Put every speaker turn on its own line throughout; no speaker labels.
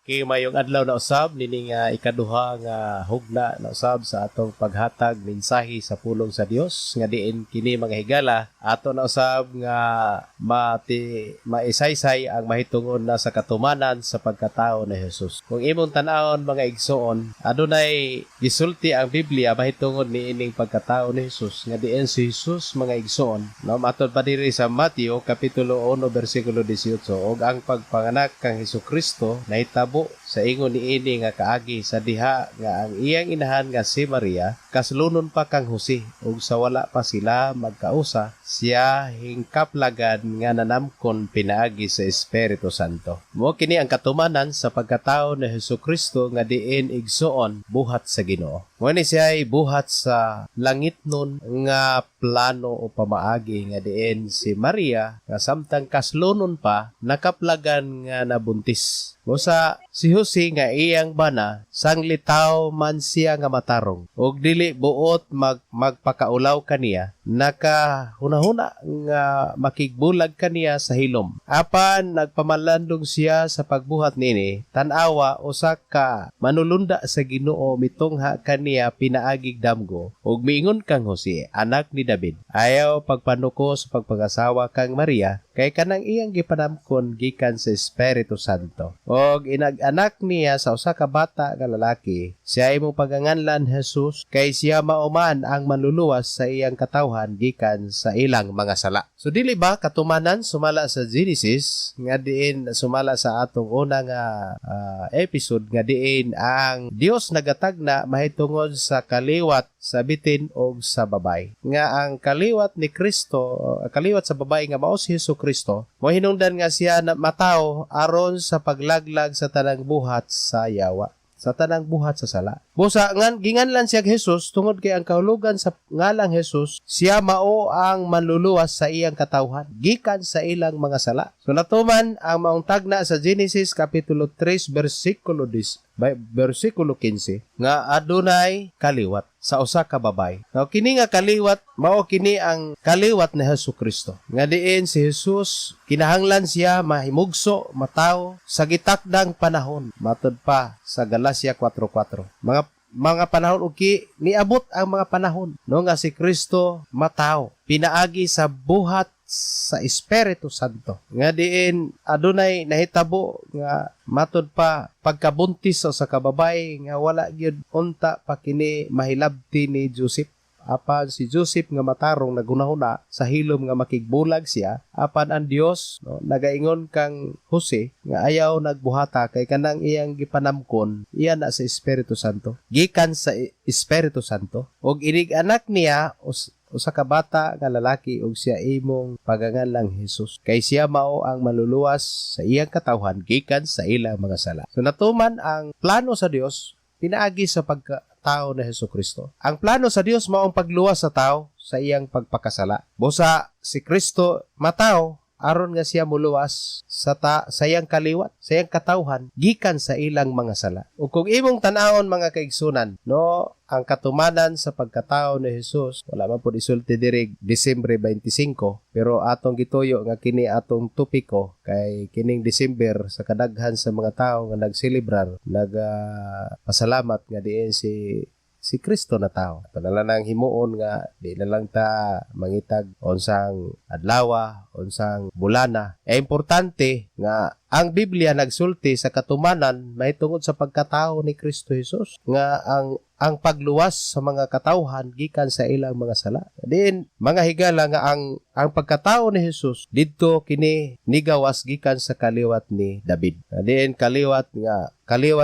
Kay mayong adlaw na usab nini nga ikaduha nga hugna na usab sa atong paghatag mensahe sa pulong sa Dios nga diin kini mga higala ato na usab nga maisaysay ang mahitungon na sa katumanan sa pagkatao ni Jesus. Kung imong tan-awon mga igsoon, adunay gisulti ang Biblia mahitungod ni ining pagkatao ni Jesus nga diin si Jesus mga igsoon. No, matod pa diri sa Mateo kapitulo 1 bersikulo 18 og ang pagpanganak kang Hesukristo nahitabo sa ingon niini nga kaagi sa diha nga ang iyang inahan nga si Maria kaslunon pa kang Jose ug sa wala pa sila magkausa siya hingkaplagan nga nanamkon pinaagi sa Espiritu Santo. Mao kini ang katumanan sa pagkatao ni Hesukristo nga diin igsoon buhat sa Ginoo. Mao ni siya ay buhat sa langitnon nga plano o pamaagi nga diin si Maria nga samtang kaslunon pa nakaplagan nga nabuntis. Busa si Jose nga iyang bana sanglitaw man siya nga matarong ug dili buot magpakaulaw kaniya nakahunahuna nga makigbulag kaniya sa hilom. Apan nagpamalandong siya sa pagbuhat nini tan-awa usa ka manulunda sa Ginoo mitungha kaniya pinaagig damgo ug miingon kang Jose anak ni David ayaw pagpanuko sa pagpagasawa kang Maria kay kanang iyang gipanamkon gikan sa Espiritu Santo. Og inag-anak niya sa usa ka bata nga lalaki, siya imong paganganlan Jesus kay siya mauman ang manluluwas sa iyang katawhan gikan sa ilang mga sala. So dili ba katumanan sumala sa Genesis nga diin sumala sa atong una nga episode nga diin ang Dios nagatagna mahitungod sa kaliwat sa bitin o sa babay. Nga ang kaliwat ni Kristo, kaliwat sa babay nga mao si Hesukristo, mo hinungdan nga siya na mataw aron sa paglaglag sa tanang buhat sa yawa, sa tanang buhat sa sala. Busa ngan ginganlan siya Jesus tungod kay ang kahulugan sa ngalang Jesus, siya mao ang manluluwas sa iyang katawhan gikan sa ilang mga sala. So natuman ang maong tagna sa Genesis kapitulo 3 bersikulo 15 nga adunay kaliwat sa usa ka babay. Now kini nga kaliwat mao kini ang kaliwat ni Hesukristo. Nga diin si Jesus kinahanglan siya mahimugso, mataw sa gitakdang panahon. Matod pa sa Galacia 4:4. Mga panahon uki niabot ang mga panahon no nga si Kristo mataw pinaagi sa buhat sa Espiritu Santo. Nga diin adunay nahitabo nga matod pa pagkabuntis sa kababay nga wala gyud unta pa kini mahilabti ni Joseph. Apan si Joseph nga matarong nagunahuna sa hilom nga makigbulag siya, apan ang Dios nagaingon kang Jose nga ayaw nagbuhata kay kanang iyang gipanamkon iya na sa Espiritu Santo gikan sa Espiritu Santo ug inig anak niya usa ka bata nga lalaki ug siya imong paganganlang Jesus kay siya mao ang maluluwas sa iyang katawhan gikan sa ilang mga sala. So natuman ang plano sa Dios pinaagi sa pagkatao ni Hesukristo. Ang plano sa Dios mao ang pagluwas sa tao sa iyang pagpakasala. Busa si Kristo mataw aron nga siya muluwas sa iyang kaliwat, sa iyang katawhan gikan sa ilang mga sala. Ug kung imong tan-awon mga kaigsunan, no, ang katumanan sa pagkatao ni Jesus wala man pud isulti diri Disyembre 25 pero atong gituyo nga kini atong topiko kay kining December sa kadaghan sa mga tawo nga nagselebrar pasalamat nga diin si Kristo na tao. Ito na lang ang himuon nga di na lang ta mangitag unsang adlaw, unsang bulana. Importante nga ang Biblia nagsulti sa katumanan mahitungod sa pagkatao ni Kristo Jesus nga ang pagluwas sa mga katawhan gikan sa ilang mga sala. Diin mga higala nga ang pagkatao ni Jesus didto kini nigawas gikan sa kaliwat ni David. Diin kaliwat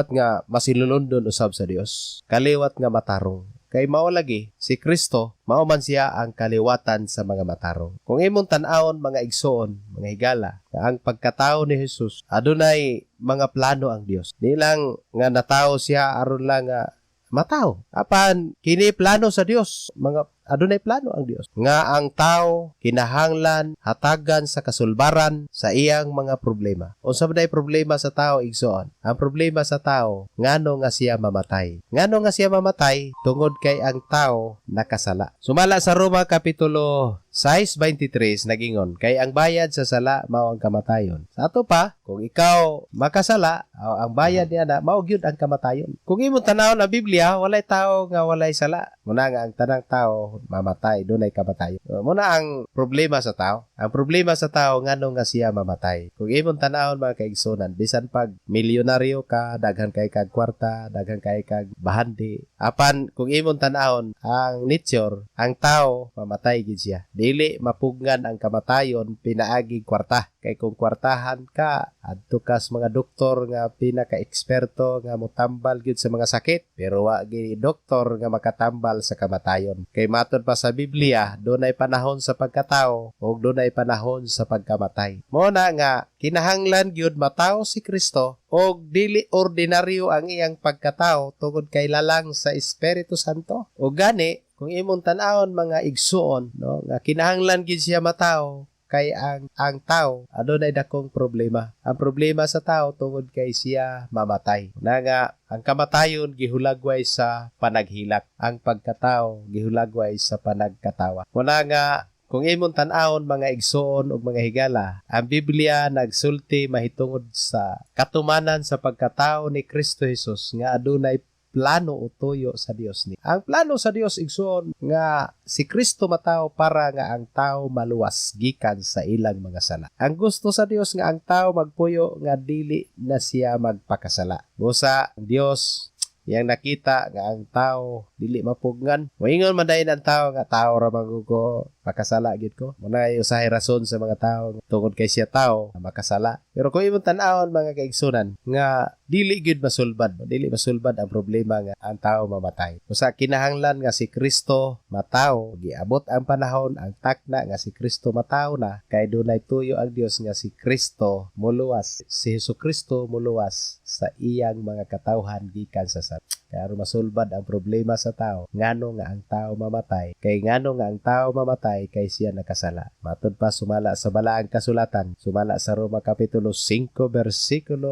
nga masinulundon usab sa Dios. Kaliwat nga matarong. Kay mao lagi si Kristo mao man siya ang kaliwatan sa mga matarong. Kung imong tan-awon mga igsoon, mga higala, ang pagkatao ni Jesus adunay mga plano ang Dios. Di lang nga natawo siya aron lang nga mataw. Apan kini plano sa Dios, mga adunay plano ang Dios nga ang tao kinahanglan hatagan sa kasulbaran sa iyang mga problema. Unsa man ay problema sa tao igsoon? Ang problema sa tao ngano nga siya mamatay. Ngano nga siya mamatay tungod kay ang tao nakasala. Sumala sa Roma kapitulo 6:23 nagingon, kay ang bayad sa sala mao ang kamatayon. Sa ato pa, kung ikaw makasala, ang bayad niya na mao gyud ang kamatayon. Kung imong tanaw na Biblia, walay tao nga walay sala. Muna nga ang tanang tao mamatay, dunay kamatayon. Muna ang problema sa tao. Ang problema sa tao ngano nga siya mamatay. Kung imong tanawon mga kaigsunan, bisan pag milyonaryo ka, daghan kay kag kwarta, daghan kay kag bahandi. Apan kung imong tanawon ang nature, ang tao mamatay gid siya. Dili mapugnan ang kamatayon pinaagi kwarta. Kay kung kwartahan ka, adto kas mga doktor nga pinaka-eksperto nga motambal gyud sa mga sakit, pero wa gyud doktor nga makatambal sa kamatayon. Kay matud pa sa Biblia, dunay panahon sa pagkatao ug dunay panahon sa pagkamatay. Mo na nga kinahanglan gyud matawo si Kristo og dili ordinaryo ang iyang pagkatao tungod kay lalang sa Espiritu Santo. O gani kung imong tan-awon mga igsuon, no, nga kinahanglan gyud siya matawo kay ang tao adunay dakong problema. Ang problema sa tao tungod kay siya mamatay. Na nga ang kamatayon gihulagway sa panaghilak, ang pagkatao gihulagway sa panagkatawa. Muna nga kung imong tan-awon mga igsoon ug mga higala, ang Biblia nagsulti mahitungod sa katumanan sa pagkatao ni Kristo Jesus nga adunay plano o tuyo sa Dios ni. Ang plano sa Dios igsoon nga si Kristo matawo para nga ang tao maluwas gikan sa ilang mga sala. Ang gusto sa Dios nga ang tao magpuyo nga dili na siya magpakasala. Busa ang Dios yang nakita nga ang tao dili mapugnan. Moingon man dayon ang tao nga tao ra magugo makasala gid ko. Muna usahay rason sa mga tao tungod kay siya tao makasala. Pero kung imong tan-awon mga kaigsunan nga dili gid masulbad ang problema nga ang tao mamatay. Usa kinahanglan nga si Kristo matawo, giabot ang panahon ang takna nga si Kristo matawo na kay dunay tuyo ang Dios nga si Kristo muluwas, si Hesukristo muluwas sa iyang mga katawhan gikan sa sala. Kaya masulbad ang problema sa tao ngano nga ang tao mamatay, kay ngano nga ang tao mamatay kay siya nakasala. Matud pa sumala sa balaang kasulatan, sumala sa Roma kapitulo 5 versikulo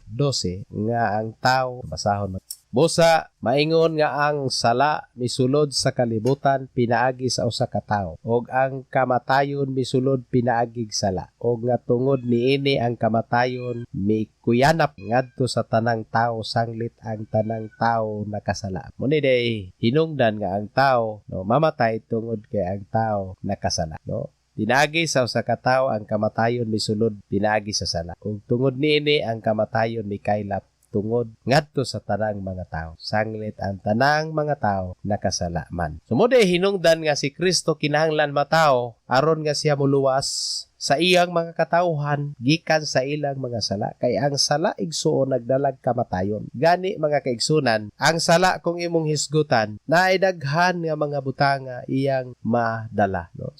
12 nga ang tao basahon busa maingon nga ang sala misulod sa kalibutan pinaagi sa usa ka tawo ug ang kamatayon misulod pinaagig sala ug nga tungod niini ang kamatayon mikuyanap ngadto sa tanang tawo sanglit ang tanang tawo nakasala. Muni day hinungdan nga ang tawo no mamatay tungod kay ang tawo nakasala, no. Pinaagi sa usa ka tawo ang kamatayon misulod pinaagi sa sala ug tungod niini ang kamatayon mikaylap tungod ngadto sa tanang mga tao sanglit ang tanang mga tao nakasala man. Sumode hinungdan nga si Kristo kinahanglan matawo aron nga siya muluwas sa iyang mga katawhan gikan sa ilang mga sala kay ang sala igsuon nagdalag kamatayon. Gani mga kaigsunan, ang sala kung imong hisgutan naay daghan nga mga butanga iyang madala, no.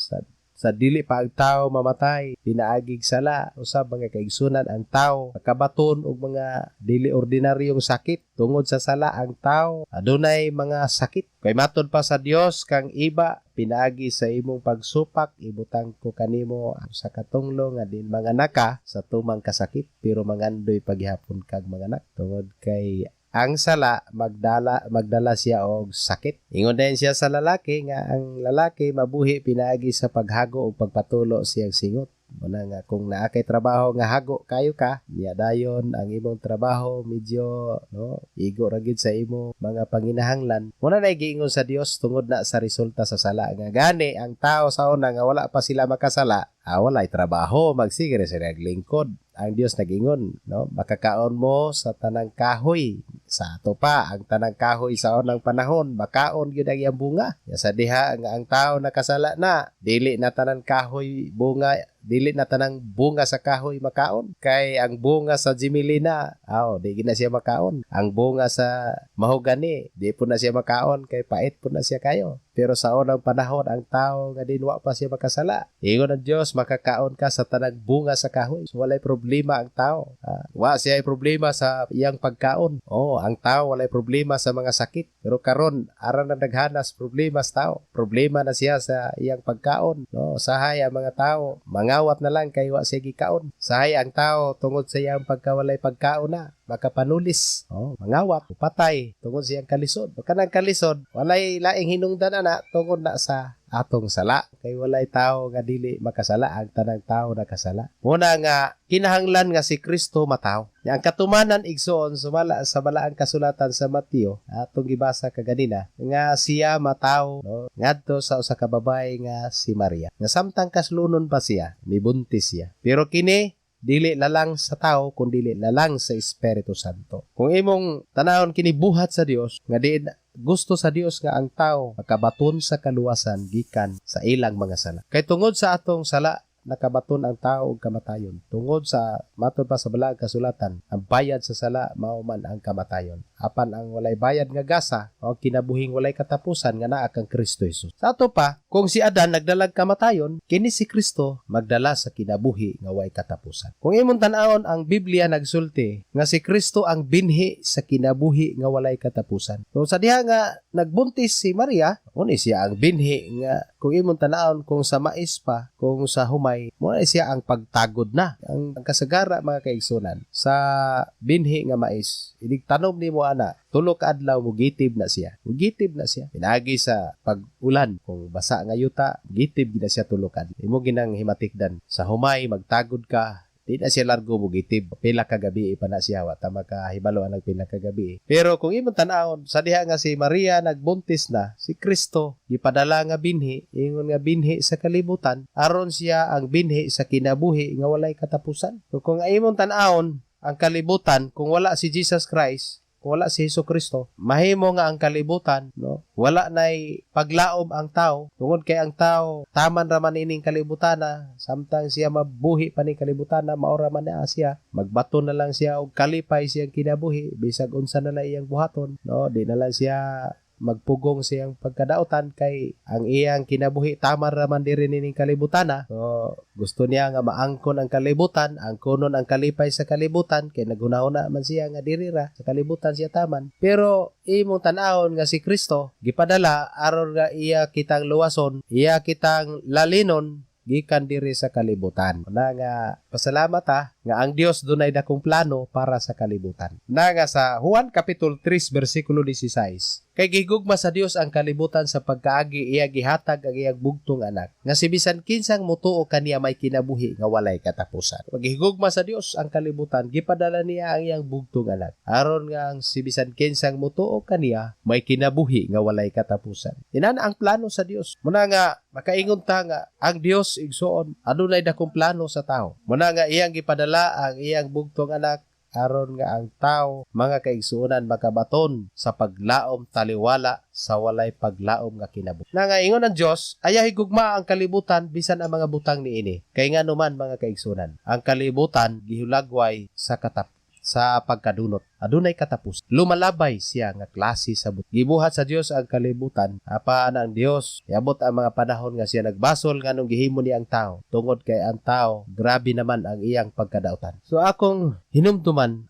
Sa dili pa ang tao mamatay, pinaagig sala, usab mga kaigsunan ang tao makabaton og mga dili ordinaryong sakit. Tungod sa sala ang tao adunay mga sakit. Kay matud pa sa Dios kang iba pinaagi sa imong pagsupak, ibutang ko kanimo sa katunglo nga din mga naka sa tumang kasakit, pero mangandoy paghapon kag mga anak. Tungod kay ang sala magdala siya og sakit. Ingon din siya sa lalaki nga ang lalaki mabuhi pinaagi sa paghago o pagpatulo siyang singot. Muna nga kung naa kay trabaho nga hago kayo ka, niya dayon ang imong trabaho medyo no igo ra gid sa imo mga panginahanglan. Muna na giingon sa Dios tungod na sa resulta sa sala nga gani ang tao sa una nga wala pa sila makasala, walay trabaho magsigre sila naglingkod. Ang Dios nagingon, no, makakaon mo sa tanang kahoy. Sa ato pa ang tanang kahoy sa unang panahon makaon gyud ang iyang bunga. Sa diha nga ang tao nakasala na, dili na tanang kahoy bunga, dili na tanang bunga sa kahoy makaon. Kay ang bunga sa jimilina, di na siya makaon. Ang bunga sa mahogani, di po na siya makaon kay pait po na siya kayo. Pero sa unang panahon ang tao nga dinwa pa siya makasala. Ingon ng Dios makakaon ka sa tanang bunga sa kahoy. So, walay problema ang tao. Wa siya ay problema sa iyang pagkaon. Ang tao walay problema sa mga sakit. Pero karon aran na naghanas problema sa tao. Problema na siya sa iyang pagkaon. No, sahay ang mga tao mangawat na lang kay wa siya gikaon. Sahay ang tao tungod sa iyang pagkawalay pagkaon na. makapanulis, mangawat, patay tungod siyang kalisod. Kanang kalisod walay laing hinungdan ana tungod na sa atong sala, kay walay tao nga dili makasala, ang tanang tao nakasala. Muna nga kinahanglan nga si Kristo mataw. Ang katumanan igsoon sumala sa balaang kasulatan sa Mateo atong gibasa kaganina nga siya mataw, no, ngadto sa usa ka babae nga si Maria. Nga samtang kaslunon pa siya, mibuntis siya. Pero kini dili lalang sa tao kundi lalang sa Espiritu Santo. Kung imong tanawon kini buhat sa Dios nga di gusto sa Dios nga ang tao makabaton sa kaluwasan gikan sa ilang mga sala. Kay tungod sa atong sala nakabaton ang tao og kamatayon. Tungod sa matud pa sa balaang kasulatan, ang bayad sa sala mao man ang kamatayon. Apan ang walay bayad nga gasa o kinabuhing walay katapusan nga naa kang Kristo Jesus. Sa ato pa, kung si Adan nagdalag kamatayon, kini si Kristo magdala sa kinabuhi nga way katapusan. Kung imong tan-awon ang Biblia nagsulti nga si Kristo ang binhi sa kinabuhi nga walay katapusan. Kung sa diha nga nagbuntis si Maria, uni siya ang binhi nga kung imong tan-awon kung sa mais pa, kung sa humay, muna siya ang pagtagod na. Ang kasagara mga kaigsunan sa binhi nga mais, idigtanom nimo ana, tulo ka adlaw mugitib na siya. Mugitib na siya. Pinagi sa pag-ulan kung basa nga yuta, gitib na siya tulo ka. Imo ginang himatikdan sa humay magtagod ka. Di na siya largo mo gitib. Pila ka gabi pa na siya. Wata makahibalo ang pila ka gabi. Pero kung imong tan-awon, sa diha nga si Maria nagbuntis na, si Kristo gipadala nga binhi, ingon nga binhi sa kalibutan, aron siya ang binhi sa kinabuhi nga walay katapusan. So, kung imong tan-awon ang kalibutan, kung wala si Jesus Christ, kung wala si Jesucristo, mahimo nga ang kalibutan, no? Wala nay paglaom ang tao, tungod kay ang tao taman ra man ining kalibutana, samtang siya mabuhi pa ning kalibutana, maora man na siya, magbato na lang siya og kalipay siyang kinabuhi, bisag unsa na lang iyang buhaton, no? Di na lang siya magpugong siyang pagkadautan kay ang iyang kinabuhi tamar raman diri ning kalibutana. So gusto niya nga maangkon ang kalibutan, angkonon ang kalipay sa kalibutan kay naghunahuna man siya nga diri ra sa kalibutan siya taman. Pero imong tan-awon nga si Kristo gipadala aron nga iya kitang luwason, iya kitang lalinon gikan diri sa kalibutan. Na nga pasalamat nga ang Dios dunay dakong plano para sa kalibutan. Na nga sa Juan Kapitulo 3 versikulo 16, kay gigugma sa Dios ang kalibutan sa pagkaagi iya gihatag ang iyang bugtong anak nga si bisan kinsang motuo kaniya may kinabuhi nga walay katapusan. Gigugma sa Dios ang kalibutan, gipadala niya ang iyang bugtong anak aron nga ang si bisan kinsang motuo kaniya may kinabuhi nga walay katapusan. Inana ang plano sa Dios. Muna nga makaingon ta nga ang Dios igsoon adunay dakong plano sa tao. Muna nga iyang gipadala ang iyang bugtong anak aron nga ang tao mga kaigsuonan makabaton sa paglaom taliwala sa walay paglaom nga kinabuhi. Nga ingon ang Dios, ayaw higugma ang kalibutan bisan ang mga butang niini. Kay nga naman mga kaigsuonan, ang kalibutan gihulagway sa pagkadunot. Adunay katapus. Lumalabay siya nga klase sa buti. Gibuhat sa Dios ang kalibutan. Apan ang Dios, iabot ang mga panahon nga siya nagbasol nga nung gihimo ni ang tao. Tungod kay ang tao, grabe naman ang iyang pagkadautan. So akong mahinumduman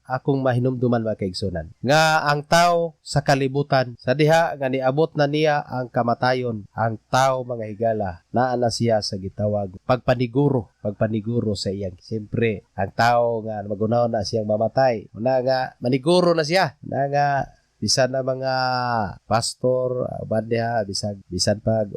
mga kaigsunan, nga ang tao sa kalibutan, sa diha nga niabot na niya ang kamatayon, ang tao mga higala, naa na siya sa gitawag pagpaniguro sa iyang. Siyempre, ang tao nga magunaw na siyang mamatay. Una nga, maniguro na siya. Na nga, bisan na mga pastor, bandiha, bisan pag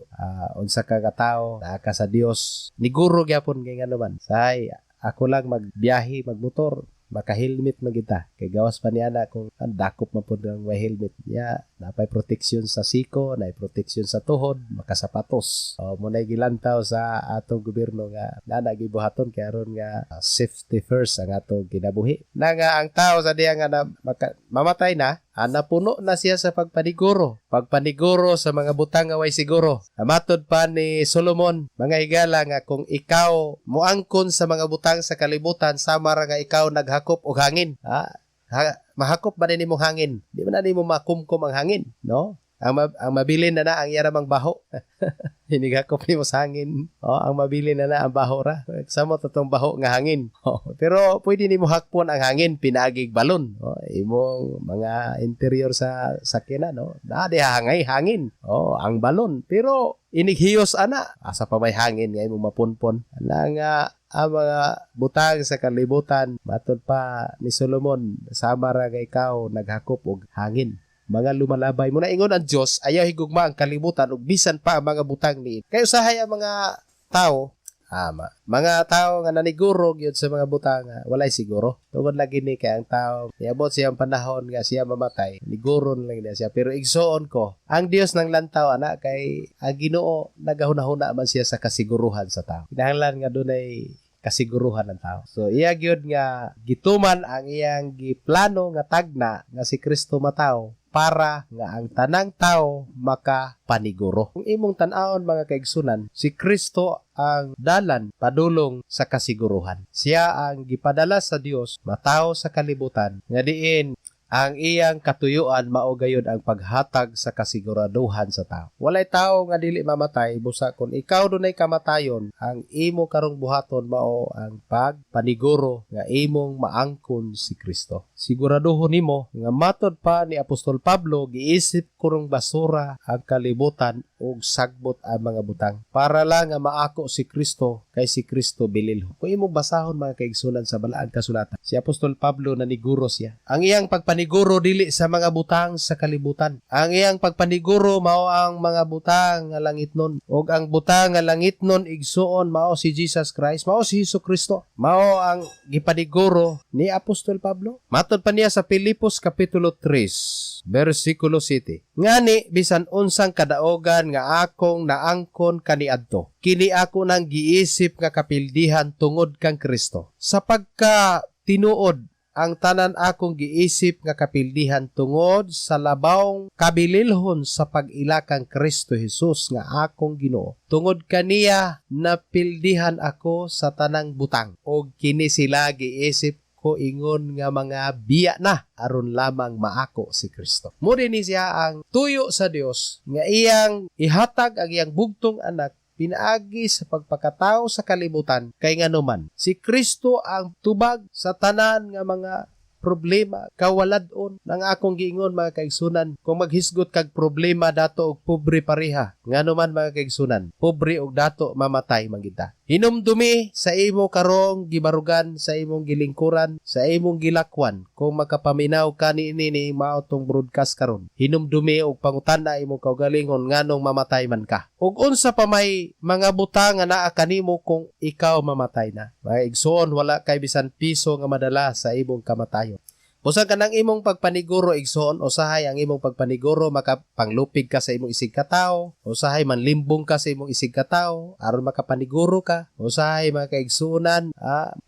unsa ka katao, naaka sa Dios, niguro gyapon kay nga naman. Say, ako lang magbiyahe, magmotor, maka-helmet magita. Kay gawas pa niya na kung dakop man po ng may helmet niya, napay proteksyon sa siko, napay proteksyon sa tuhod, makasapatos. O muna'y gilantaw sa atong gobyerno nga nagibuhaton kay aron nga safety first ang atong kinabuhi. Na nga ang tao sa diya nga mamatay na, napuno na siya sa pagpaniguro sa mga butang nga way siguro. Matod pa ni Solomon, mga higala nga kung ikaw muangkon sa mga butang sa kalibutan, sama ra nga ikaw naghakop og hangin. Mahakop ba din imong hangin? Di ba na nimo makumkum ang hangin, no? Ang mabilin na ang yaramang baho. Hinigakop ni mo sa hangin. Ang mabilin na ang baho ra. Samo totong baho nga hangin. Pero pwede ni mo hakpon ang hangin, pinagig balon. Imong mga interior sa sakyanan, no? Hangay hangin. Ang balon. Pero inighiyos ana. Asa pa may hangin nga imong mapunpon. Nga ang mga butang sa kalibutan, matod pa ni Solomon, sama ra nga ikaw naghakop og hangin. Mga lumalabay mo na ingon ang Dios, ayaw higugma ang kalibutan ug bisan pa ang mga butang ni. Kay usahay ang mga tao, mga tao nga naniguro gyud sa mga butang, walay siguro. Tungod lagi ni kay ang tao, niabot siyang panahon nga siya mamatay, niguron lang niya siya. Pero igsoon ko, ang Dios ng lantaw ana kay ang Ginoo nagahuna-huna man siya sa kasiguruhan sa tao. Kinahanglan nga dunay kasiguruhan ng tao. So iya gyud nga gituman ang iyang giplano nga tagna nga si Kristo mataw para nga ang tanang tao makapaniguro. Kung imong tan-awon mga kaigsunan, si Kristo ang dalan padulong sa kasiguruhan. Siya ang gipadala sa Dios mataw sa kalibutan nga diin ang iyang katuyuan mao gayud ang paghatag sa kasiguraduhan sa tao. Walay tao nga dili mamatay busa kun ikaw dunay kamatayon, ang imo karong buhaton mao ang pagpaniguro nga imong maangkon si Kristo. Siguraduhon nimo nga matod pa ni Apostol Pablo, giisip kurong basura ang kalibutan ug sagbot ang mga butang para lang nga maako si Kristo kay si Kristo bililho. Kung imong basahon mga kaigsunan sa balaang kasulatan, si Apostol Pablo naniguro siya. Ang iyang pagpaniguro dili sa mga butang sa kalibutan. Ang iyang pagpaniguro mao ang mga butang nga langitnon, ug ang butang nga langitnon igsuon mao si Jesus Christ, mao si Hesukristo. Mao ang gipaniguro ni Apostol Pablo. Matod pa niya sa Filipos kapitulo 3 versikulo 7. Ngani bisan unsang kadaogan nga akong naangkon kaniadto, kini ako nang giisip nga kapildihan tungod kang Kristo. Sapagka tinuod ang tanan akong giisip nga kapildihan tungod sa labawng kabililhon sa pag-ila kang Kristo Jesus nga akong Ginoo. Tungod kaniya napildihan ako sa tanang butang, og kini sila giisip ko ingon nga mga biya na aron lamang maako si Kristo. Muna ni siya ang tuyo sa Dios nga iyang ihatag ang iyang bugtong anak pinaagi sa pagpakatao sa kalibutan kay nganuman si Kristo ang tubag sa tanan nga mga problema, kawaladon ng akong giingon mga kaigsunan. Kung maghisgot kag problema dato og pobre pareha, nganuman mga kaigsunan, pobre og dato mamatay manggita. Hinumdumi sa imo karong gibarugan, sa imong gilingkuran, sa imong gilakwan. Kung makapaminaw ka ni mao tong broadcast karon, hinumdumi og pangutana imong kaugalingon nganong mamatay man ka. Ug unsa pa may mga butang nga naa kanimo kung ikaw mamatay na. Mga igsoon, wala kay bisan piso nga madala sa imong kamatayon. Busa ka ng imong pagpaniguro igsoon, usahay ang imong pagpaniguro makapanglupig ka sa imong isig katao, usahay manlimbong ka sa imong isig katao aron makapaniguro ka, usahay mga kaigsunan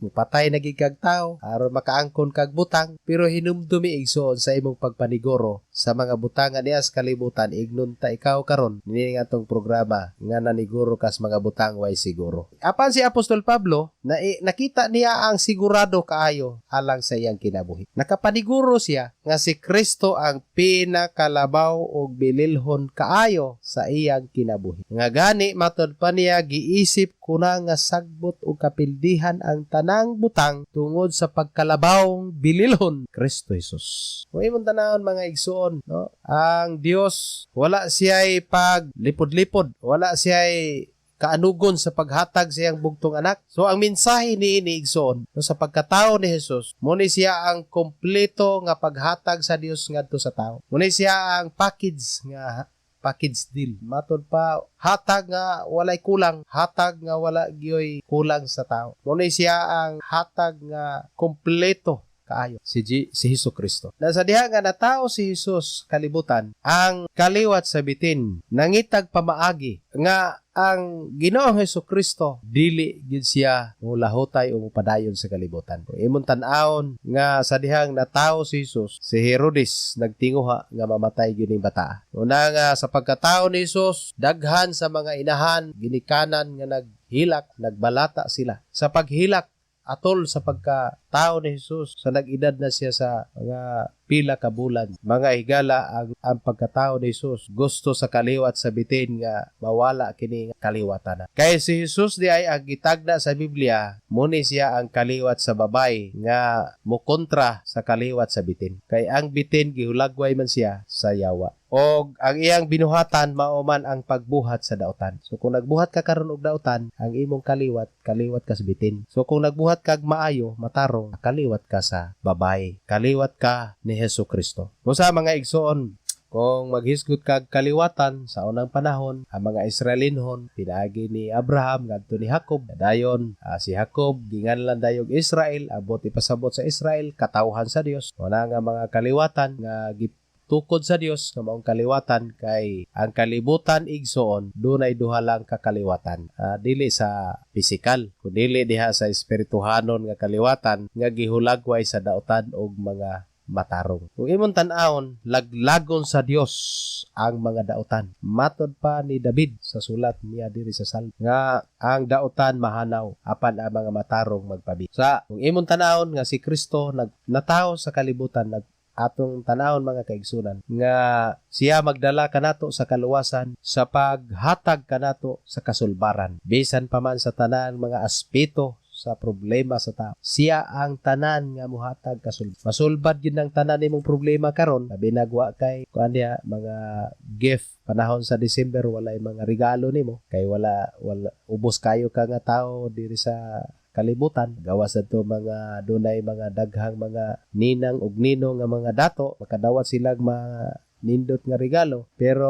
mupatay na gid kag tao aron makaangkon kag butang, pero hinumdumi igsoon sa imong pagpaniguro sa mga butang nga dias kalibutan. Ignon ta ikaw karon nini nga tong programa nga naniguro kas mga butang way siguro. Apan si Apostol Pablo nakita niya ang sigurado kaayo alang sa iyang kinabuhi. Paniguro siya nga si Kristo ang pinakalabaw og bililhon kaayo sa iyang kinabuhi. Nga gani matod pa niya giisip kuna nga sagbot og kapildihan ang tanang butang tungod sa pagkalabawng bililhon Kristo Jesus. Kung imong tanawon mga igsoon, no? Ang Dios wala siya'y paglipod-lipod, wala siya'y kaanugon sa paghatag sa iyang bugtong anak. So ang mensahe ni igsoon sa pagkatao ni Jesus, muna siya ang kompleto nga paghatag sa Dios ngadto sa tao. Muna siya ang package deal. Matod pa hatag nga walay kulang, hatag nga wala gyoy kulang sa tao. Muna siya ang hatag nga kompleto kaayo si Hesukristo. Nasa diha nga natao si Jesus kalibutan, ang kaliwat sa bitin nangitag pamaagi nga ang Ginoong Hesukristo dili gid siya mulahotay o mupadayon sa kalibutan. Imong tan-awon nga sa dihang natao si Jesus, si Herodes nagtinguha nga mamatay gyud ning bata. Una nga sa pagkatao ni Jesus, daghan sa mga inahan ginikanan nga naghilak, nagbalata sila. Sa paghilak atol sa pagkatao ni Jesus, sa nag-edad na siya sa mga pila ka bulan, mga higala ang pagkatao ni Jesus gusto sa kaliwat sa bitin nga mawala kini kaliwatan na. Kaya si Jesus di ay ang gitagna sa Biblia, muni siya ang kaliwat sa babay nga mukontra sa kaliwat sa bitin. Kay ang bitin gihulagway man siya sa yawa. o ang iyang binuhatan mao man ang pagbuhat sa daotan. So kung nagbuhat ka karon og daotan, ang imong kaliwat ka sa bitin. So kung nagbuhat kag maayo, matarong, kaliwat ka sa babae. Kaliwat ka ni Hesukristo. Kung sa mga igsoon, kung maghisgot kag kaliwatan sa unang panahon, ang mga Israelinhon pinaagi ni Abraham ngadto ni Jacob. Dayon si Jacob ginganlan dayog Israel, abot ipasabot sa Israel katawhan sa Dios. Wala nga mga kaliwatan nga tukod sa Dios nga maong kaliwatan kay ang kalibutan igsoon dunay duha lang ka kaliwatan, dili sa pisikal kundi diha sa espirituhanon nga kaliwatan nga gihulagway sa daotan og mga matarong. Kung imong tan-awon, laglagon sa Dios ang mga daotan. Matod pa ni David sa sulat niya diri sa Salmo nga ang daotan mahanaw apan ang mga matarong magpabi. Sa kung imong tan-awon nga si Kristo natawo sa kalibutan, atong tanawon mga kaigsunan nga siya magdala kanato sa kaluwasan sa paghatag kanato sa kasulbaran bisan pa man sa tanan mga aspeto sa problema sa tao. Siya ang tanan nga muhatag kasulbad. Masulbad yun ang tanan nimong problema karon. Sabi nagwa kay kuan dia mga gift panahon sa December walay mga regalo nimo kay wala ubos kayo ka nga tao diri sa kalibutan. Gawas ato mga dunay mga daghang mga ninang ug ninong nga mga dato, makadawat sila mga nindot nga regalo, pero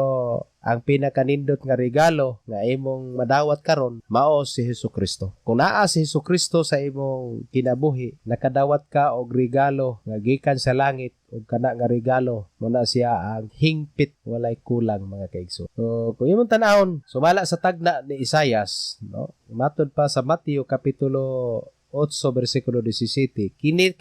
ang pinakanindot nga regalo nga imong madawat karon mao si Hesukristo. Kung naa si Hesukristo sa imong kinabuhi, nakadawat ka og regalo nga gikan sa langit ug kana nga regalo muna siya ang hingpit walay kulang mga kaigsoon. So kung imong tan-awon sumala sa tagna ni Isaias, no? Matod pa sa Mateo kapitulo 8 versikulo 17, kini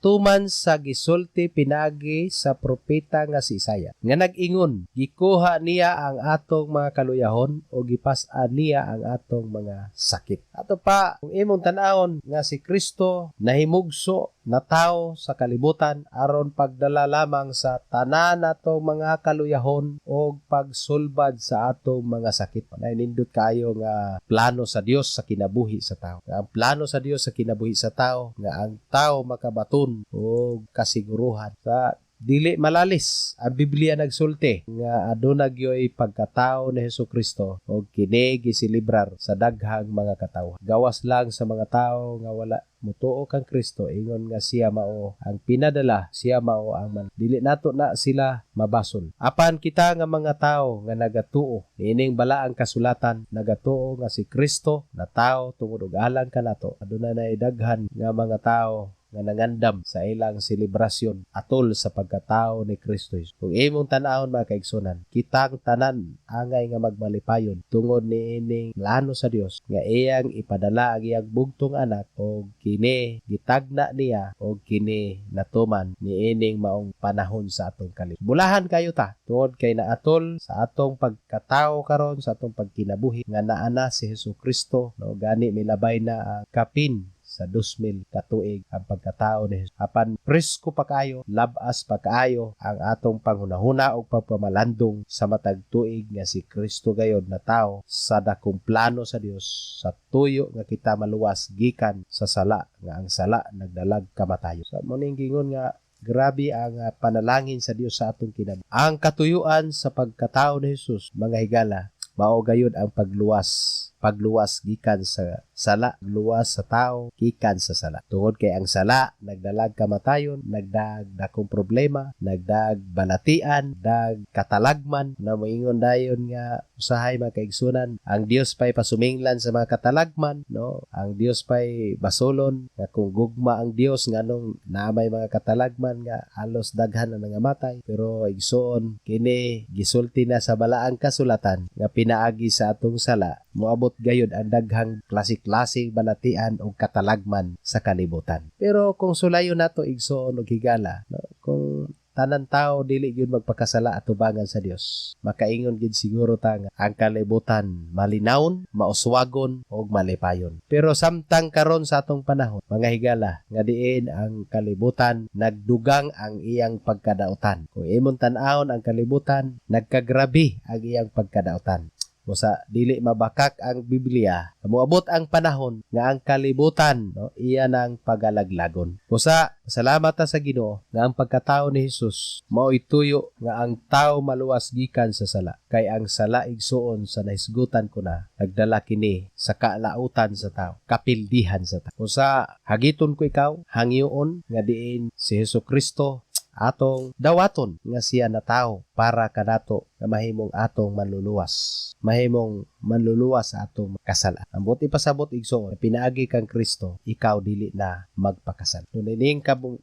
tuman sa gisulti pinagi sa propeta nga si Isaiah nga nag-ingon, gikuha niya ang atong mga kaluyahon o gipas-an niya ang atong mga sakit. Ato pa kung imong tan-awon nga si Kristo nahimugso na tao sa kalibutan aron pagdala lamang sa tanan natong mga kaluyahon o pagsulbad sa atong mga sakit. Nindot kayo nga plano sa Dios sa kinabuhi sa tao. Ang plano sa Dios sa kinabuhi sa tao nga ang tao makabaton o kasiguruhan sa dili malalis. Ang Biblia nagsulti nga aduna gyoy pagkatao ni Hesukristo o kini gisilibrar sa daghang mga katawo. Gawas lang sa mga tao nga wala mutuo kang Kristo, ingon nga siya mao ang pinadala, siya mao ang man. Dili nato na sila mabasol. Apan kita nga mga tao nga nagatuo, ining balaang kasulatan, nagatuo nga si Kristo na tao tungod og alang kanato. Aduna nay daghan nga mga tao nga nangandam sa ilang selebrasyon atol sa pagkatao ni Kristo. Kung imong tan-awon mga kaigsunan, kitang tanan angay nga magmalipayon tungod ni ining plano sa Dios nga iyang ipadala ang iyang bugtong anak o kini gitagna niya o kini natuman ni ining maong panahon sa atong kalit. Bulahan kayo ta tungod kay naatol sa atong pagkatao karon sa atong pagkinabuhi nga naana si Hesukristo, no, gani milabay na ang kapin sa 2,000 katuig ang pagkatao ni Jesus. Apan presko pa kayo, labas pa kayo ang atong panghunahuna o pagpamalandong sa matag tuig nga si Kristo gayod na tao sa dakong plano sa Dios sa tuyo nga kita maluwas gikan sa sala nga ang sala nagdalag kamatayon. Sa muning gingon nga grabe ang panalangin sa Dios sa atong kinabuhi. Ang katuyuan sa pagkatao ni Jesus, mga higala, mao gayud ang pagluwas gikan sa sala, luwas sa tao gikan sa sala. Tungod kay ang sala nagdalag kamatayon, nagdag dakong problema, nagdag balatian, dag katalagman na moingon dayon nga usahay mga kaigsunan. Ang Dios pay pasuminglan sa mga katalagman, no? Ang Dios pay basolon nga kung gugma ang Dios nganong naamay mga katalagman nga halos daghan na nangamatay. Pero igsoon kini gisulti na sa balaang kasulatan nga pinaagi sa atong sala, moabot gayud ang daghang klasik-klasik balatian o katalagman sa kalibutan. Pero kung sulayo nato igsoon og higala, no? Kung tanan tao dili gyud magpakasala atubangan sa Dios, makaingon gid siguro ta nga ang kalibutan malinawon, mauswagon ug malipayon. Pero samtang karon sa atong panahon, mga higala, nga diin ang kalibutan nagdugang ang iyang pagkadaotan. Kung imong tan-awon ang kalibutan, nagkagrabe ang iyang pagkadaotan. Usa dili mabakak ang Biblia. Moabot ang panahon nga ang kalibutan, no, iya nang pagalaglagon. Usa, salamat ta sa Ginoo nga ang pagkatao ni Hesus mao ituyo nga ang tao maluwas gikan sa sala. Kay ang sala igsuon sa nahisgutan ko na nagdala kini sa kalautan sa tao, kapildihan sa tao. Usa, hagiton ko ikaw, hangyoon nga diin si Hesukristo atong dawaton nga siya na tao para kanato nga mahimong atong manluluwas. Mahimong manluluwas sa atong kasala. Ang buti pasabot igsoon, pinaagi kang Kristo, ikaw dili na magpakasal. So,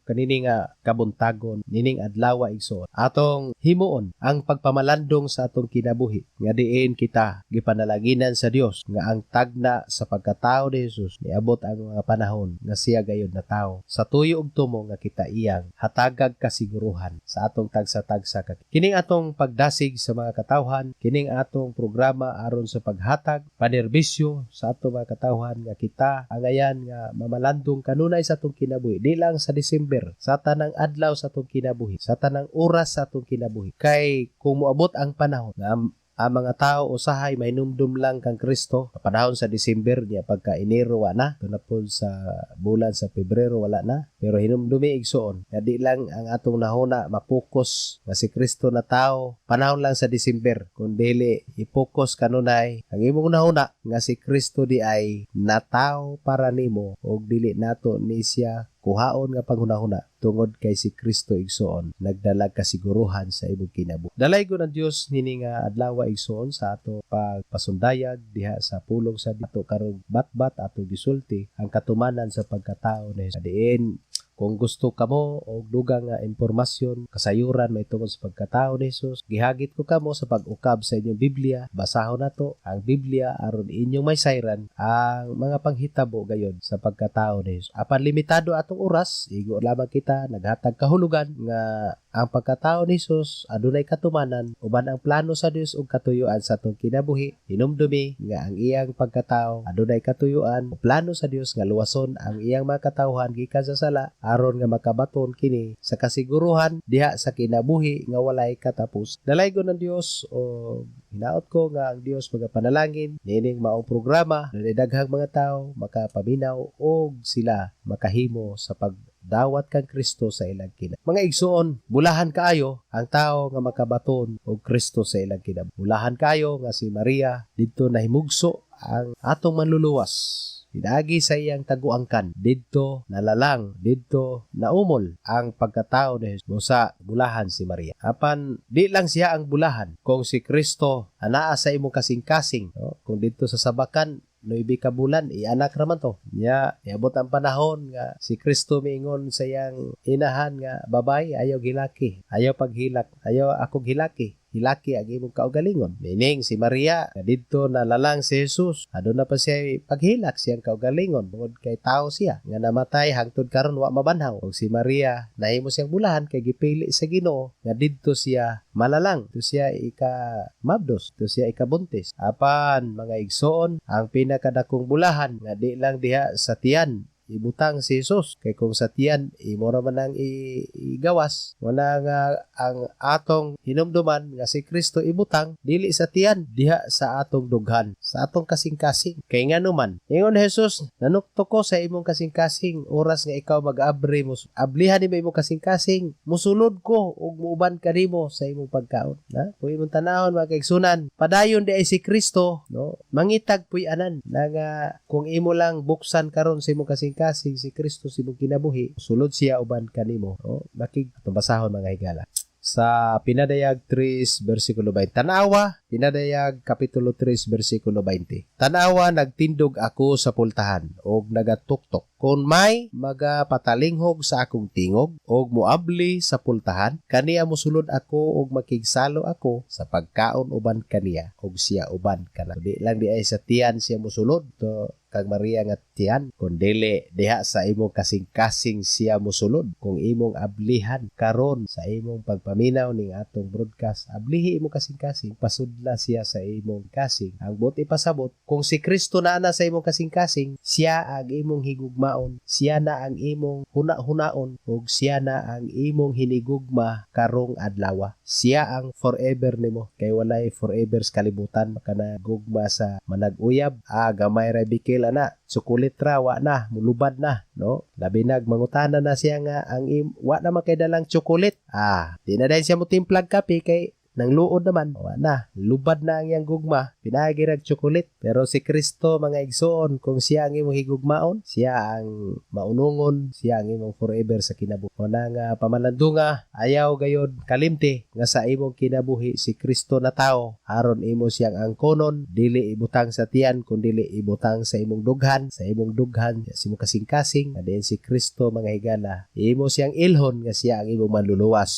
kanini nga kabuntagon, nining adlaw igsoon, atong himuon ang pagpamalandong sa atong kinabuhi. Nga diin kita gipanalaginan sa Dios nga ang tagna sa pagkatao ni Jesus niabot ang mga panahon nga siya gayud na tao. Sa tuyo ug tumo nga kita iyang hatagag kasiguruhan sa atong tagsa-tagsa. Kining atong pagdasig sa mga katawhan, kining atong programa aron sa paghatag panerbisyo sa atong mga katawhan nga kita angayan nga mamalandong kanunay sa atong kinabuhi, di lang sa December, sa tanang adlaw sa atong kinabuhi, sa tanang oras sa atong kinabuhi. Kay kung moabot ang panahon nga ang mga tao usahay mainumdum lang kang Kristo panahon sa December niya pagka Enero wala na, tunapon sa bulan sa Pebrero wala na, pero hinumdumi igsoon nga di lang ang atong nahuna mapokus nga si Kristo na tao panahon lang sa December, kun dili ipokus kanunay ang imong nahuna nga si Kristo di ay na tao para nimo og dili nato ni siya kuhaon nga panghunahuna tungod kay si Kristo igsoon nagdalag kasiguruhan sa imong kinabuhi. Dalay ko ng Dios nini nga adlaw igsoon sa ato pagpasundayag diha sa pulong sa dito karong batbat ato gisulti ang katumanan sa pagkatao ni diin. Kung gusto kamo og dugang nga impormasyon, kasayuran may tungod sa pagkatao ni Jesus, gihagit ko kamo sa pag-ukab sa inyong Biblia. Basahon nato ang Biblia aron inyong may sayran ang mga panghitabo gayon sa pagkatao ni Jesus. Apan limitado atong oras, igo lamang kita naghatag kahulugan nga ang pagkatao ni Jesus adunay katumanan uban ang plano sa Dios ug katuyuan sa atong kinabuhi. Hinumdumi nga ang iyang pagkatao adunay katuyuan, plano sa Dios nga luwason ang iyang mga katawhan gikan sa sala aron nga makabaton kini sa kasiguruhan diha sa kinabuhi nga walay katapos. Dalaygon ng Dios o hinaot ko nga ang Dios magapanalangin nining maong programa na daghang mga tawo makapaminaw og sila makahimo sa pagdawat kang Kristo sa ilang kina. Mga igsoon, bulahan kaayo ang tao nga makabaton og Kristo sa ilang kina. Bulahan kaayo nga si Maria didto nahimugso ang atong manluluwas. Pinagi sa iyang taguangkan, didto nalalang, didto naumol ang pagkatao ni Jesus. Busa bulahan si Maria. Apan di lang siya ang bulahan, kung si Kristo anaa sa imong kasing-kasing, no? Kung didto sa sabakan 9 ka bulan, anak raman to. Iabot ang panahon nga si Kristo miingon sa iyang inahan nga babay ayaw gilaki, ayaw paghilak, ayaw ako gilaki. Hilaki ang imong kaugalingon. Meaning si Maria didto nalalang si Jesus. Aduna pa siya paghilak siyang kaugalingon tungod kay tao siya nga namatay hangtod karon wa mabanhaw. Ug si Maria nahimo siyang bulahan kay gipili sa Ginoo nga didto siya malalang. Dito siya ikamabdos, dito siya ikabuntis. Apan mga igsoon, ang pinakadakong bulahan nga di lang diha sa tiyan ibutang si Jesus kay kung sa tiyan imo ra man ang igawas wala nga ang atong hinumduman nga si Kristo ibutang dili sa tiyan diha sa atong dughan sa atong kasing-kasing kay nganuman ingon Jesus nanukto ko sa imong kasing-kasing oras nga ikaw mag-abri mo ablihan nimo imong kasing-kasing musulod ko ug muuban ka nimo sa imong pagkaon na kung imong tanahon mga kaigsunan padayon di ay si Kristo no mangitag puy anan na nga kung imo lang buksan karon sa imong kasing si Kristo si mong kinabuhi, sulod siya uban kanimo. O, bakig itong basahon mga higala. Sa Pinadayag 3 versikulo 20. Tanawa, Pinadayag kapitulo 3 versikulo 20. Tanawa, nagtindog ako sa pultahan og nagatuktok. Kung may magapatalinghog sa akong tingog og muabli sa pultahan, kaniya mosulod ako og makigsalo ako sa pagkaon uban kaniya og siya uban kana. Di lang di ay sa tiyan siya mosulod. To kang Maria nga tiyan, kun dili diha sa imong kasing-kasing siya mosulod. Kung imong ablihan karon sa imong pagpaminaw ning atong broadcast, ablihi imong kasing-kasing, pasudla siya sa imong kasing. Ang buot ipasabot, kung si Kristo na sa imong kasing-kasing, siya ang imong higugmaon, siya na ang imong huna-hunaon, ug siya na ang imong hinigugma karong adlaw. Siya ang forever nimo, kay walay forever sa kalibutan makana gugma sa manag-uyab. Gamay ra bikil ana, sukulit ra wa na, mulubad na, no? Labi nagmangutana na siya nga ang wa na makay dalang tsukulit. Di na dahil siya mo timplag kape kay nang luod naman, wa na, lubad na ang iyang gugma, pinagi rag tsukulit. Pero si Kristo, mga igsoon, kung siya ang imong higugmaon, siya ang maunungon, siya ang imong forever sa kinabuhi. O na nga pamalandunga, ayaw gayod kalimti nga sa imong kinabuhi si Kristo na tao, aron imo siyang angkonon, dili ibutang sa tiyan, kundi ibutang sa imong dughan, sa imong kasing-kasing, na si Kristo, mga higala, imo siyang ilhon nga siya ang imong manluluwas.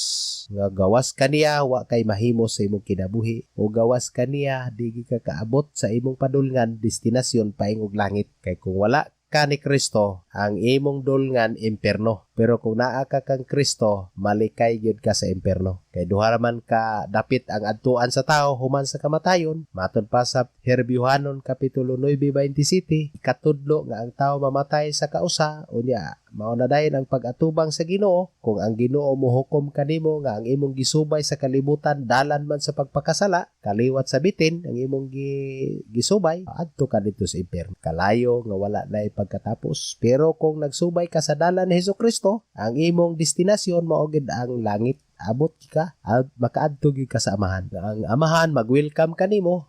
Nga gawas kaniya, wa kay mahimo sa imong kinabuhi, o gawas kaniya, di ka kaabot sa imong padulngan, destinasyon paingog langit. Kay kung wala ka ni Kristo, ang imong dulngan impierno. Pero kung naa ka kang Kristo, malikay gyud ka sa impierno. Kay duha man ka dapit ang adtuan sa tao human sa kamatayon. Matud pa sa Herbiohanon kapitulo 9:27, ikatudlo nga ang tao mamatay sa kausa, unya mao na dayon ang pag-atubang sa Ginoo. Kung ang Ginoo mohukom kanimo nga ang imong gisubay sa kalibutan dalan man sa pagpakasala, kaliwat sa bitin ang imong gisubay, adto ka dito sa impierno. Kalayo nga wala na pagkatapos. Pero kung nagsubay ka sa dalan ni Hesukristo, ang imong destinasyon mao gid ang langit. Abot ka, makaadto gyud ka sa amahan. Ang amahan mag-welcome kanimo,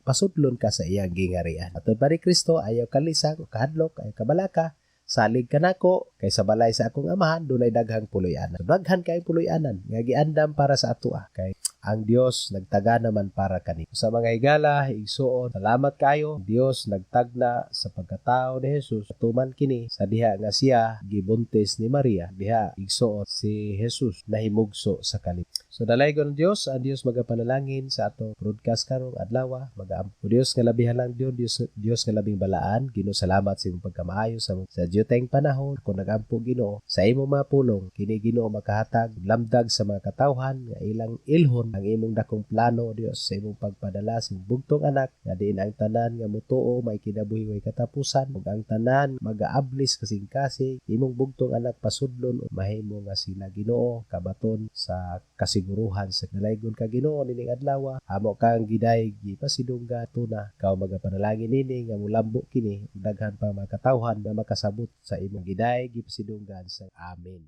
pasudlon ka sa iyang gingarian. Atud pa ni Kristo, ayaw kalisang, kahadlok, ayaw kabalaka, salig ka nako, kay sa balay sa akong amahan, dunay daghang puloy-anan. Daghan kay puloy-anan, nga giandam para sa atua. Kay ang Dios nagtaga naman para kanimo. Sa mga higala, igsuon, salamat kayo. Dios nagtagna sa pagkatao ni Jesus. Tuman kini sa diha nga siya gibuntis ni Maria. Diha igsuon si Jesus nahimugso sa kalibutan. So dalaygon Dios, ang Dios magapanalangin sa ato broadcast karong adlaw. Magaampo Dios nga labihan lang Dios nga labing balaan. Ginoo, salamat sa imong pagkamaayo sa diyuteng panahon. Kung nagampo Ginoo sa imong mga pulong, kini Ginoo makahatag lamdag sa mga katawhan nga ilang ilhon ang imong dakong plano, Dios, sa imong pagpadala sa imong bugtong anak, nga diin ang tanan nga mutuo may kinabuhi way katapusan, ug ang tanan magaablis kasing-kasing imong bugtong anak pasudlon o mahimo nga sila Ginoo kabaton sa kasiguruhan sa dalaygon ka Ginoo nining adlaw. Amo kang giday gipasidungga tuna, kaw magapanalangin nini nga mulambo kini ug daghan pa mga katawhan nga makasabot sa imong giday gipasidunggan sa amen.